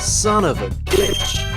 Son of a glitch.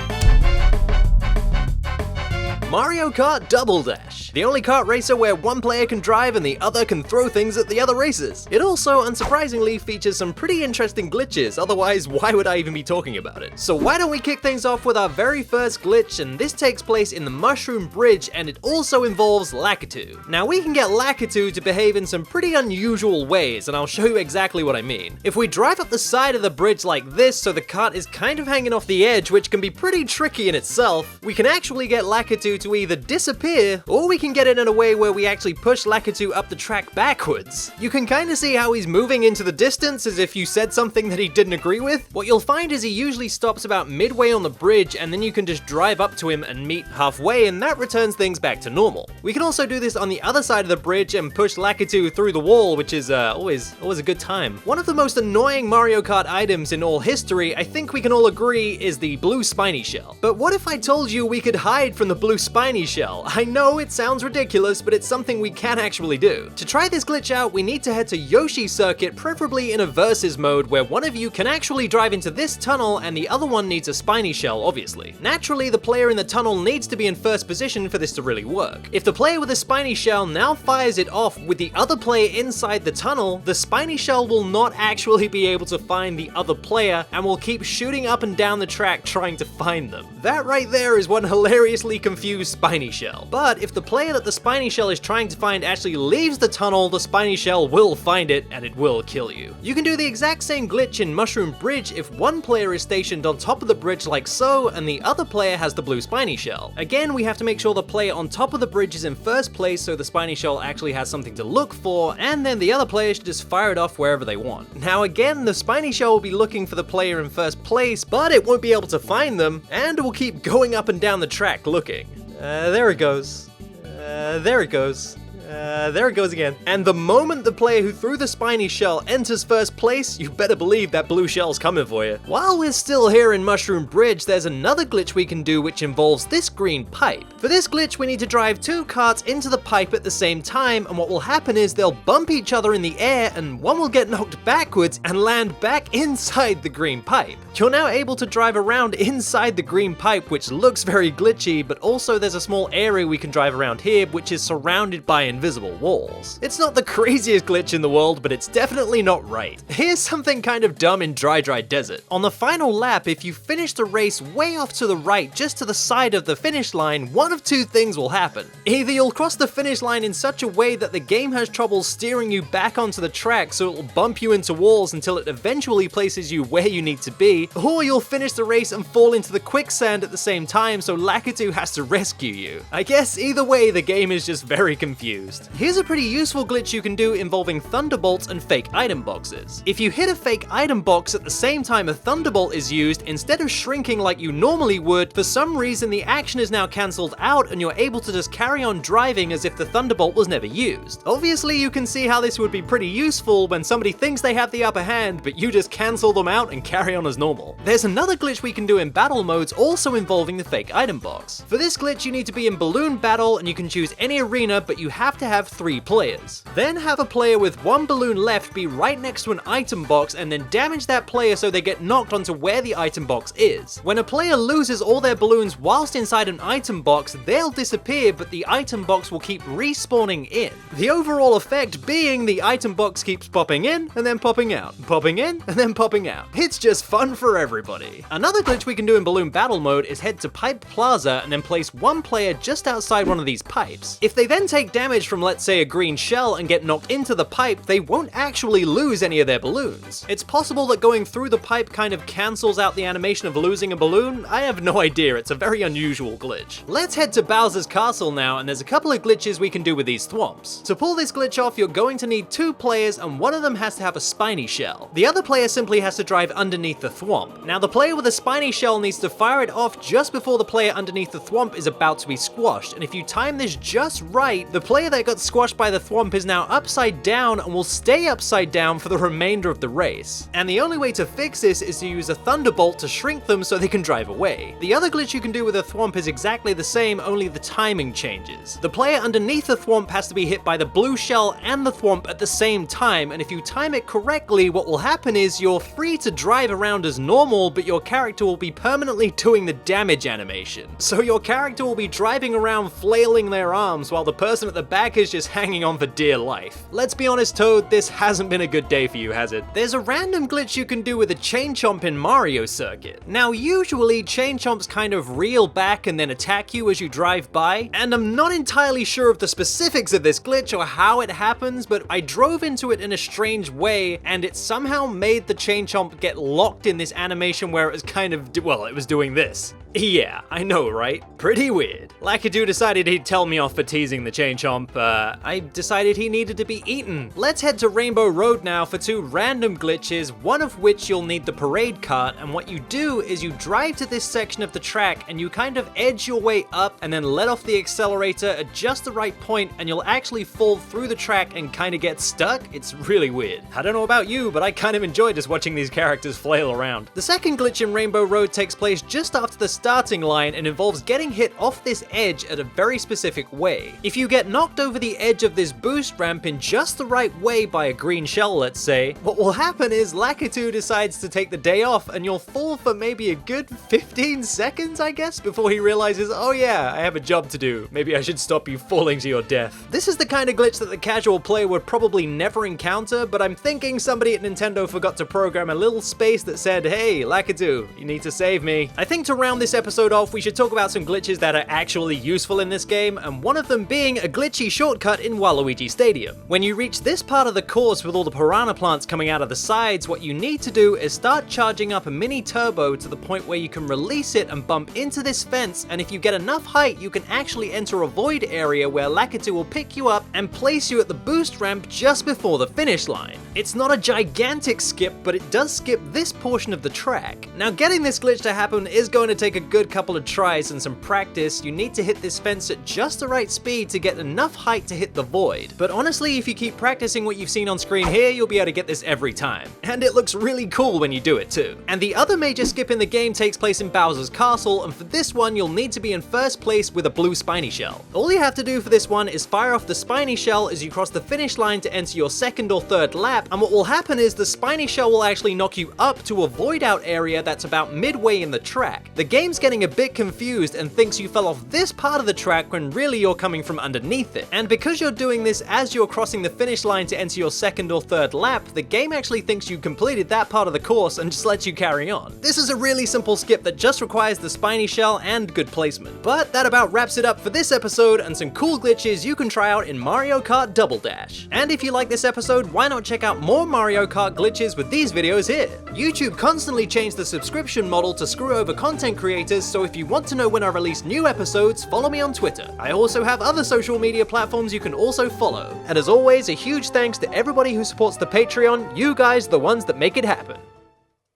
Mario Kart Double Dash, the only kart racer where one player can drive and the other can throw things at the other racers. It also, unsurprisingly, features some pretty interesting glitches, otherwise why would I even be talking about it? So why don't we kick things off with our very first glitch, and this takes place in the Mushroom Bridge, and it also involves Lakitu. Now we can get Lakitu to behave in some pretty unusual ways, and I'll show you exactly what I mean. If we drive up the side of the bridge like this, so the kart is kind of hanging off the edge, which can be pretty tricky in itself, we can actually get Lakitu to either disappear, or we can get it in a way where we actually push Lakitu up the track backwards. You can kind of see how he's moving into the distance as if you said something that he didn't agree with. What you'll find is he usually stops about midway on the bridge, and then you can just drive up to him and meet halfway, and that returns things back to normal. We can also do this on the other side of the bridge and push Lakitu through the wall, which is always a good time. One of the most annoying Mario Kart items in all history, I think we can all agree, is the blue Spiny shell. But what if I told you we could hide from the blue Spiny shell? I know it sounds ridiculous, but it's something we can actually do. To try this glitch out, we need to head to Yoshi's circuit, preferably in a versus mode where one of you can actually drive into this tunnel and the other one needs a Spiny shell, obviously. Naturally, the player in the tunnel needs to be in first position for this to really work. If the player with a Spiny shell now fires it off with the other player inside the tunnel, the Spiny shell will not actually be able to find the other player and will keep shooting up and down the track trying to find them. That right there is one hilariously confused Spiny shell. But if the player that the Spiny shell is trying to find actually leaves the tunnel, the Spiny shell will find it and it will kill you. You can do the exact same glitch in Mushroom Bridge if one player is stationed on top of the bridge like so, and the other player has the blue Spiny shell. Again, we have to make sure the player on top of the bridge is in first place so the Spiny shell actually has something to look for, and then the other player should just fire it off wherever they want. Now again, the Spiny shell will be looking for the player in first place, but it won't be able to find them, and it will keep going up and down the track looking. There it goes. There it goes. There it goes again. And the moment the player who threw the Spiny shell enters first place, you better believe that blue shell's coming for you. While we're still here in Mushroom Bridge, there's another glitch we can do which involves this green pipe. For this glitch, we need to drive two karts into the pipe at the same time, and what will happen is they'll bump each other in the air, and one will get knocked backwards and land back inside the green pipe. You're now able to drive around inside the green pipe, which looks very glitchy, but also there's a small area we can drive around here, which is surrounded by invisible walls. It's not the craziest glitch in the world, but it's definitely not right. Here's something kind of dumb in Dry Desert. On the final lap, if you finish the race way off to the right, just to the side of the finish line, one of two things will happen. Either you'll cross the finish line in such a way that the game has trouble steering you back onto the track, so it'll bump you into walls until it eventually places you where you need to be, or you'll finish the race and fall into the quicksand at the same time, so Lakitu has to rescue you. I guess either way, the game is just very confused. Here's a pretty useful glitch you can do involving Thunderbolts and fake item boxes. If you hit a fake item box at the same time a Thunderbolt is used, instead of shrinking like you normally would, for some reason the action is now cancelled out and you're able to just carry on driving as if the Thunderbolt was never used. Obviously you can see how this would be pretty useful when somebody thinks they have the upper hand, but you just cancel them out and carry on as normal. There's another glitch we can do in battle modes also involving the fake item box. For this glitch you need to be in Balloon Battle, and you can choose any arena, but you have to have 3 players. Then have a player with 1 balloon left be right next to an item box and then damage that player so they get knocked onto where the item box is. When a player loses all their balloons whilst inside an item box, they'll disappear, but the item box will keep respawning in. The overall effect being the item box keeps popping in and then popping out, popping in and then popping out. It's just fun for everybody. Another glitch we can do in Balloon Battle mode is head to Pipe Plaza and then place one player just outside one of these pipes. If they then take damage from, let's say, a green shell and get knocked into the pipe, they won't actually lose any of their balloons. It's possible that going through the pipe kind of cancels out the animation of losing a balloon. I have no idea, it's a very unusual glitch. Let's head to Bowser's Castle now, and there's a couple of glitches we can do with these thwomps. To pull this glitch off, you're going to need 2 players, and one of them has to have a Spiny shell. The other player simply has to drive underneath the thwomp. Now the player with a Spiny shell needs to fire it off just before the player underneath the thwomp is about to be squashed, and if you time this just right, the player that got squashed by the thwomp is now upside down and will stay upside down for the remainder of the race. And the only way to fix this is to use a Thunderbolt to shrink them so they can drive away. The other glitch you can do with a thwomp is exactly the same, same, only the timing changes. The player underneath the thwomp has to be hit by the blue shell and the thwomp at the same time, and if you time it correctly, what will happen is you're free to drive around as normal, but your character will be permanently doing the damage animation. So your character will be driving around flailing their arms while the person at the back is just hanging on for dear life. Let's be honest, Toad, this hasn't been a good day for you, has it? There's a random glitch you can do with a chain chomp in Mario Circuit. Now, usually chain chomps kind of reel back and then attack you as you drive by, and I'm not entirely sure of the specifics of this glitch or how it happens, but I drove into it in a strange way, and it somehow made the chain chomp get locked in this animation where it was kind of, well, it was doing this. Yeah, I know, right? Pretty weird. Lakitu decided he'd tell me off for teasing the chain chomp. I decided he needed to be eaten. Let's head to Rainbow Road now for two random glitches, one of which you'll need the parade cart, and what you do is you drive to this section of the track and you kind of edge your way up and then let off the accelerator at just the right point, and you'll actually fall through the track and kind of get stuck. It's really weird. I don't know about you, but I kind of enjoy just watching these characters flail around. The second glitch in Rainbow Road takes place just after the starting line and involves getting hit off this edge at a very specific way. If you get knocked over the edge of this boost ramp in just the right way by a green shell, let's say, what will happen is Lakitu decides to take the day off and you'll fall for maybe a good 15 seconds, I guess, before he realizes, oh yeah, I have a job to do. Maybe I should stop you falling to your death. This is the kind of glitch that the casual player would probably never encounter, but I'm thinking somebody at Nintendo forgot to program a little space that said, hey, Lakitu, you need to save me. I think to round this episode off, we should talk about some glitches that are actually useful in this game, and one of them being a glitchy shortcut in Waluigi Stadium. When you reach this part of the course with all the piranha plants coming out of the sides, what you need to do is start charging up a mini turbo to the point where you can release it and bump into this fence, and if you get enough height, you can actually enter a void area where Lakitu will pick you up and place you at the boost ramp just before the finish line. It's not a gigantic skip, but it does skip this portion of the track. Now, getting this glitch to happen is going to take a good couple of tries and some practice. You need to hit this fence at just the right speed to get enough height to hit the void. But honestly, if you keep practicing what you've seen on screen here, you'll be able to get this every time. And it looks really cool when you do it too. And the other major skip in the game takes place in Bowser's Castle, and for this one, you'll need to be in first place with a blue Spiny shell. All you have to do for this one is fire off the Spiny shell as you cross the finish line to enter your second or third lap, and what will happen is the Spiny shell will actually knock you up to a void out area that's about midway in the track. The game's getting a bit confused and thinks you fell off this part of the track when really you're coming from underneath it. And because you're doing this as you're crossing the finish line to enter your second or third lap, the game actually thinks you completed that part of the course and just lets you carry on. This is a really simple skip that just requires the Spiny shell and good placement. But that about wraps it up for this episode and some cool glitches you can try out in Mario Kart Double Dash. And if you like this episode, why not check out more Mario Kart glitches with these videos here? YouTube constantly changed the subscription model to screw over content creators, so if you want to know when I release new episodes, follow me on Twitter. I also have other social media platforms you can also follow. And as always, a huge thanks to everybody who supports the Patreon. You guys are the ones that make it happen.